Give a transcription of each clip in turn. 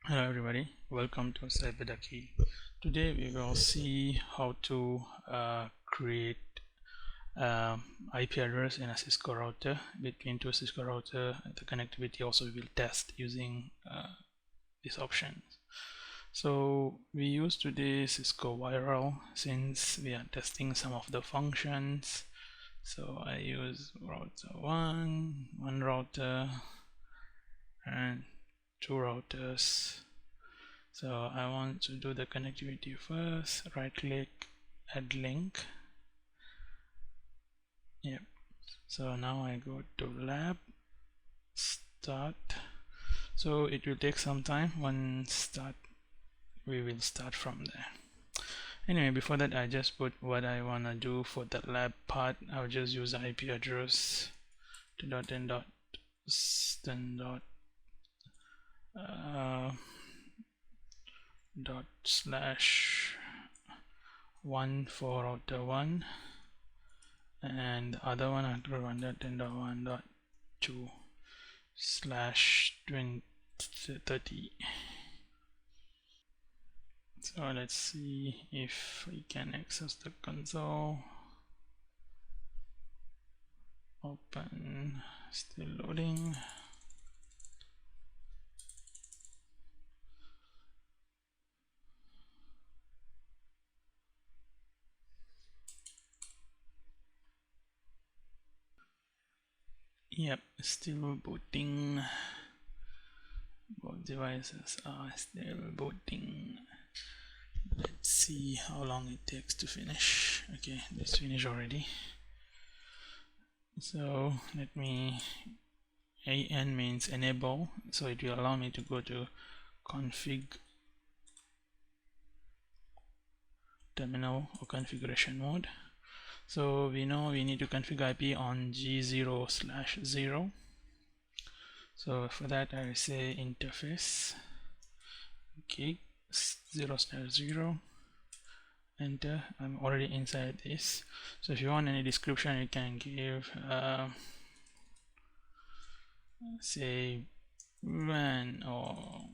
Hello everybody, welcome to Cybeducky. Today we will see how to create IP address in a Cisco router. Between two Cisco router, the connectivity also we will test using these options. So we use today Cisco Viral since we are testing some of the functions. So I use router one router and two routers. So I want to do the connectivity first. Right click, add link. Yep. So now I go to lab, start. So it will take some time. When start, we will start from there. Anyway, before that I just put what I wanna do for the lab part. I'll just use the IP address to ./1 for router 1 and the other one I do 110.1.2/2030. So let's see if we can access the console. Open, still loading. Yep, still booting. Both devices are still booting. Let's see how long it takes to finish. Okay, let's finish already. So let me, AN means enable, so it will allow me to go to config terminal or configuration mode. So we know we need to configure IP on G0/0. So for that I will say interface gig 0/0, enter. I'm already inside this. So if you want any description you can give say WAN or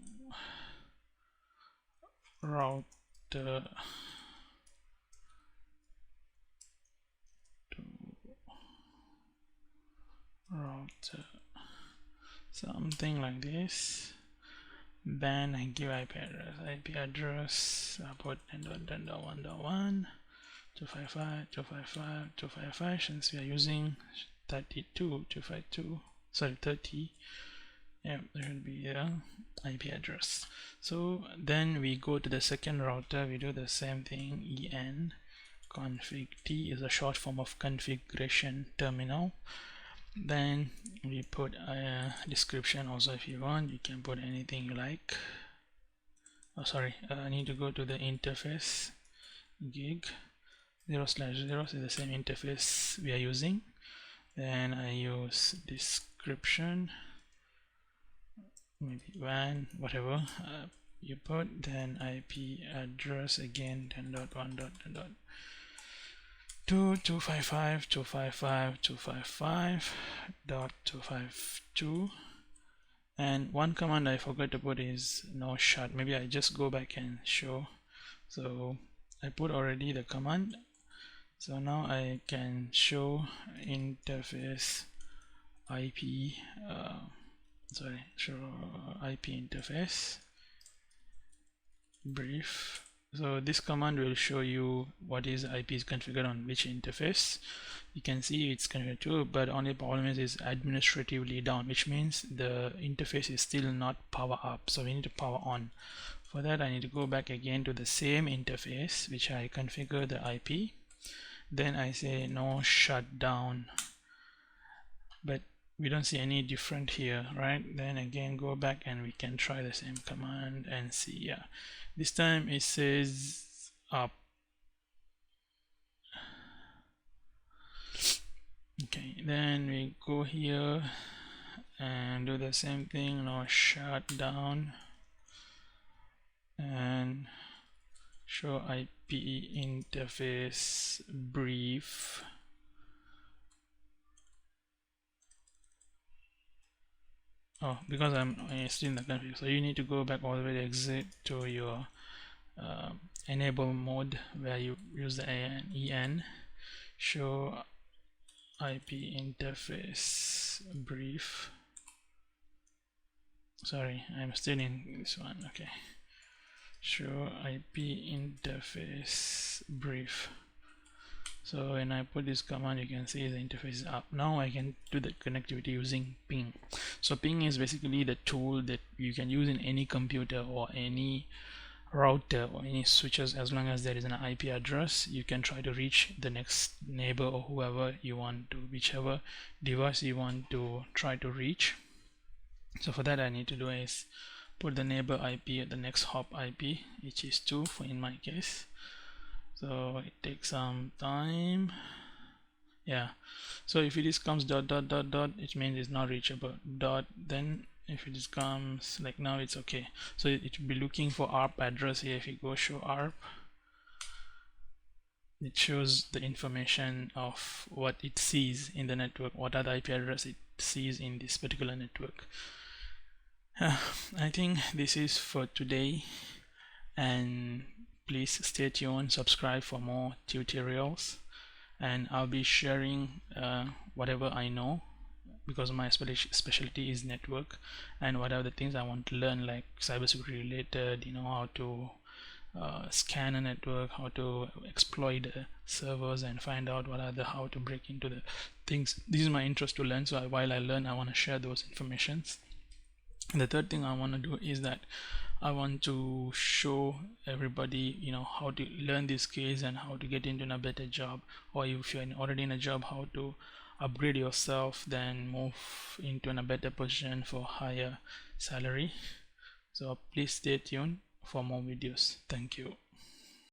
router something like this. Then I give IP address I put 10.10.1.1 255 since we are using 30. Yeah, there should be a IP address. So then we go to the second router, we do the same thing. En config T is a short form of configuration terminal. Then we put a description also. If you want you can put anything you like. Oh sorry, I need to go to the interface gig 0/0 is the same interface we are using. Then I use description, maybe WAN, whatever you put. Then IP address again 10.1.255.255.255.252. And one command I forgot to put is no shut. Maybe I just go back and show. So I put already the command. So now I can show interface IP show IP interface brief. So this command will show you what is IP is configured on which interface. You can see it's configured too, but only problem is it's administratively down, which means the interface is still not power up, so we need to power on. For that I need to go back again to the same interface which I configure the IP. Then I say no shutdown, but we don't see any different here, right? Then again go back and we can try the same command and see. Yeah, this time it says up. Okay, then we go here and do the same thing, no shutdown, and show IP interface brief. oh, because I'm still in the config, so you need to go back all the way to exit to your enable mode where you use the en show IP interface brief. Sorry, I'm still in this one. Okay, show IP interface brief. So when I put this command, you can see the interface is up. Now I can do the connectivity using ping. So ping is basically the tool that you can use in any computer or any router or any switches. As long as there is an IP address, you can try to reach the next neighbor or whoever you want to, whichever device you want to try to reach. So for that, I need to do is put the neighbor IP at the next hop IP, which is 2 for in my case. So it takes some time. Yeah, so if it is comes dot dot dot dot, it means it's not reachable. Dot, then if it is comes like now, it's okay. So it will be looking for ARP address here. If you go show ARP, it shows the information of what it sees in the network, what are the IP address it sees in this particular network. I think this is for today, and please stay tuned, subscribe for more tutorials, and I'll be sharing whatever I know, because my specialty is network, and whatever the things I want to learn, like cybersecurity related, how to scan a network, how to exploit the servers and find out how to break into the things. This is my interest to learn, so while I learn, I want to share those informations. And the third thing I want to do is that I want to show everybody, how to learn this skills and how to get into a better job, or if you're already in a job, how to upgrade yourself, then move into a better position for higher salary. So please stay tuned for more videos. Thank you.